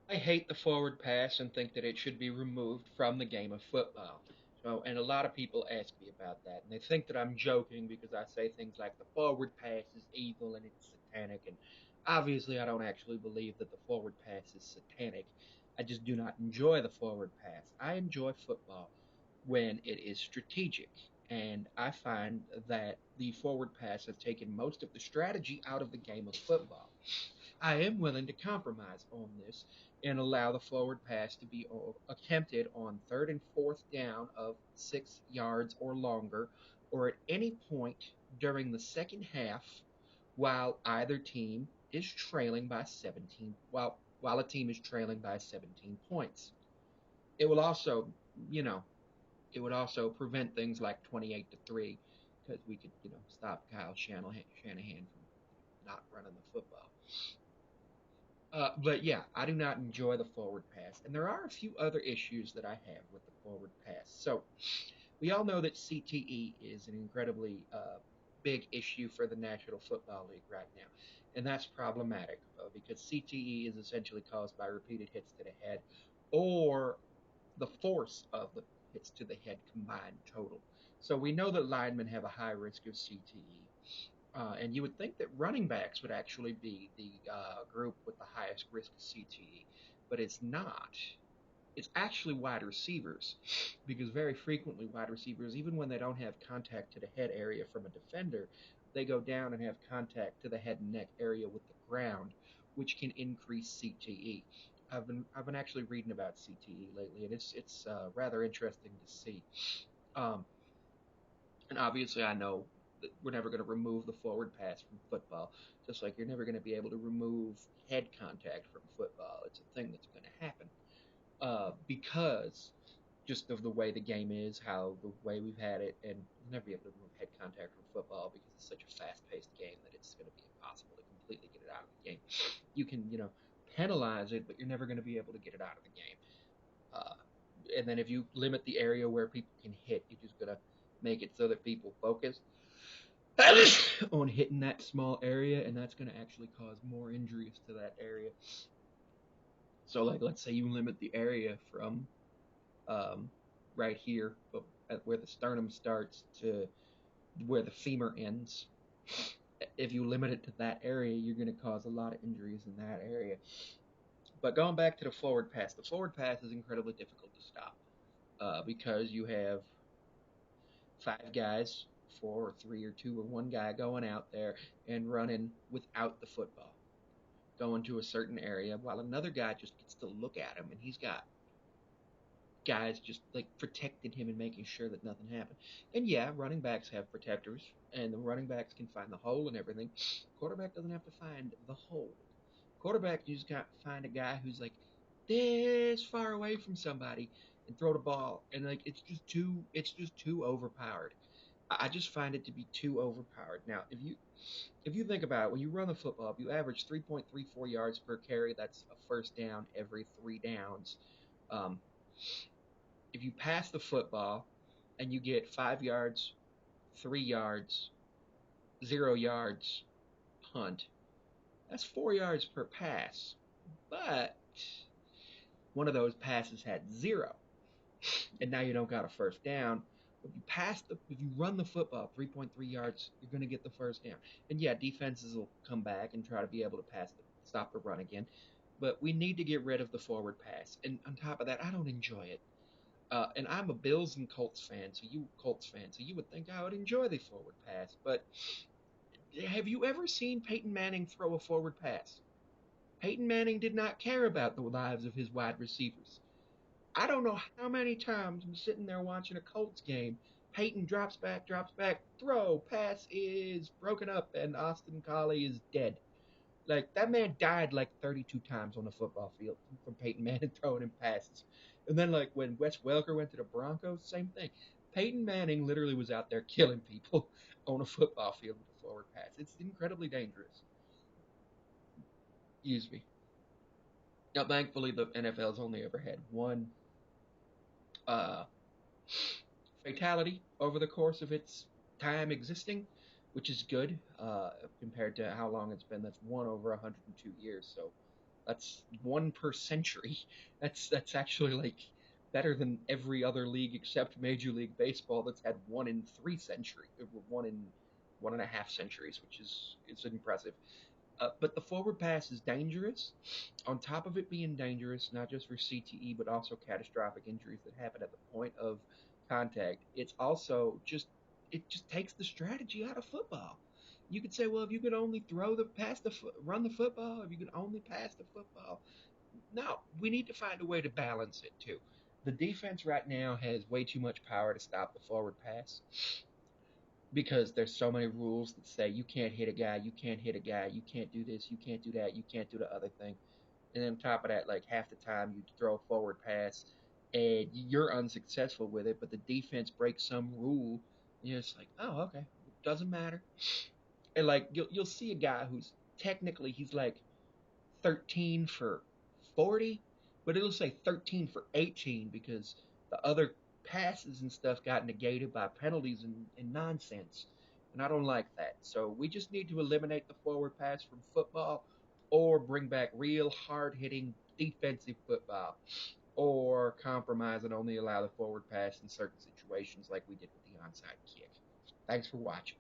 I hate the forward pass and think that it should be removed from the game of football. So, and a lot of people ask me about that, and they think that I'm joking because I say things like the forward pass is evil and it's satanic. And obviously, I don't actually believe that the forward pass is satanic. I just do not enjoy the forward pass. I enjoy football when it is strategic. And I find that the forward pass has taken most of the strategy out of the game of football. I am willing to compromise on this and allow the forward pass to be attempted on third and fourth down of 6 yards or longer, or at any point during the second half while either team is trailing by 17 while a team is trailing by 17 points. It will also, you know, it would also prevent things like 28-3 because we could, stop Kyle Shanahan from not running the football. But yeah, I do not enjoy the forward pass. And there are a few other issues that I have with the forward pass. So we all know that CTE is an incredibly big issue for the National Football League right now. And that's problematic because CTE is essentially caused by repeated hits to the head or the force of the hits to the head combined total. So we know that linemen have a high risk of CTE. And you would think that running backs would actually be the group with the highest risk of CTE, but it's not. It's actually wide receivers, because very frequently wide receivers, even when they don't have contact to the head area from a defender, they go down and have contact to the head and neck area with the ground, which can increase CTE. I've been actually reading about CTE lately, and it's rather interesting to see. Um, and obviously, I know that we're never going to remove the forward pass from football, just like you're never going to be able to remove head contact from football. It's a thing that's going to happen because just of the way the game is, how the way we've had it, and you'll never be able to remove head contact from football because it's such a fast-paced game that it's going to be impossible to completely get it out of the game. You can, penalize it, but you're never going to be able to get it out of the game. Uh, and then if you limit the area where people can hit, you're just going to make it so that people focus on hitting that small area, and that's going to actually cause more injuries to that area. So, like, let's say you limit the area from um, right here, but at where the sternum starts to where the femur ends. If you limit it to that area, you're going to cause a lot of injuries in that area. But going back to the forward pass is incredibly difficult to stop because you have five guys, four or three or two or one guy going out there and running without the football, going to a certain area while another guy just gets to look at him and he's got guys just like protecting him and making sure that nothing happened. And yeah, running backs have protectors and the running backs can find the hole and everything. Quarterback doesn't have to find the hole. Quarterback, you just got to find a guy who's like this far away from somebody and throw the ball, and like it's just too overpowered. I just find it to be too overpowered. Now, if you think about it, when you run the football, if you average 3.34 yards per carry, that's a first down every 3 downs. Um, if you pass the football and you get 5 yards, 3 yards, 0 yards, punt, that's 4 yards per pass. But one of those passes had zero, and now you don't got a first down. If you run the football 3.3 yards, you're going to get the first down. And yeah, defenses will come back and try to be able to stop the run again. But we need to get rid of the forward pass. And on top of that, I don't enjoy it. And I'm a Bills and Colts fan, so you would think I would enjoy the forward pass. But have you ever seen Peyton Manning throw a forward pass? Peyton Manning did not care about the lives of his wide receivers. I don't know how many times I'm sitting there watching a Colts game. Peyton drops back, throw, pass is broken up, and Austin Collie is dead. Like that man died like 32 times on the football field from Peyton Manning throwing him passes. And then like when Wes Welker went to the Broncos, same thing. Peyton Manning literally was out there killing people on a football field with a forward pass. It's incredibly dangerous. Excuse me. Now, thankfully, the NFL's only ever had one uh, fatality over the course of its time existing, which is good compared to how long it's been. That's one over 102 years. So That's one per century. That's actually like better than every other league except Major League Baseball that's had 1 in 3 centuries, 1.5 centuries, which is impressive. But the forward pass is dangerous. On top of it being dangerous, not just for CTE, but also catastrophic injuries that happen at the point of contact, it just takes the strategy out of football. You could say, well, if you could only run the football, if you could only pass the football. No, we need to find a way to balance it too. The defense right now has way too much power to stop the forward pass because there's so many rules that say you can't hit a guy, you can't hit a guy, you can't do this, you can't do that, you can't do the other thing. And then on top of that, like half the time you throw a forward pass and you're unsuccessful with it, but the defense breaks some rule. It's like, oh, okay, doesn't matter. And like you'll see a guy who's technically he's like 13 for 40, but it'll say 13 for 18 because the other passes and stuff got negated by penalties and nonsense. And I don't like that. So we just need to eliminate the forward pass from football or bring back real hard hitting defensive football or compromise and only allow the forward pass in certain situations like we did with the onside kick. Thanks for watching.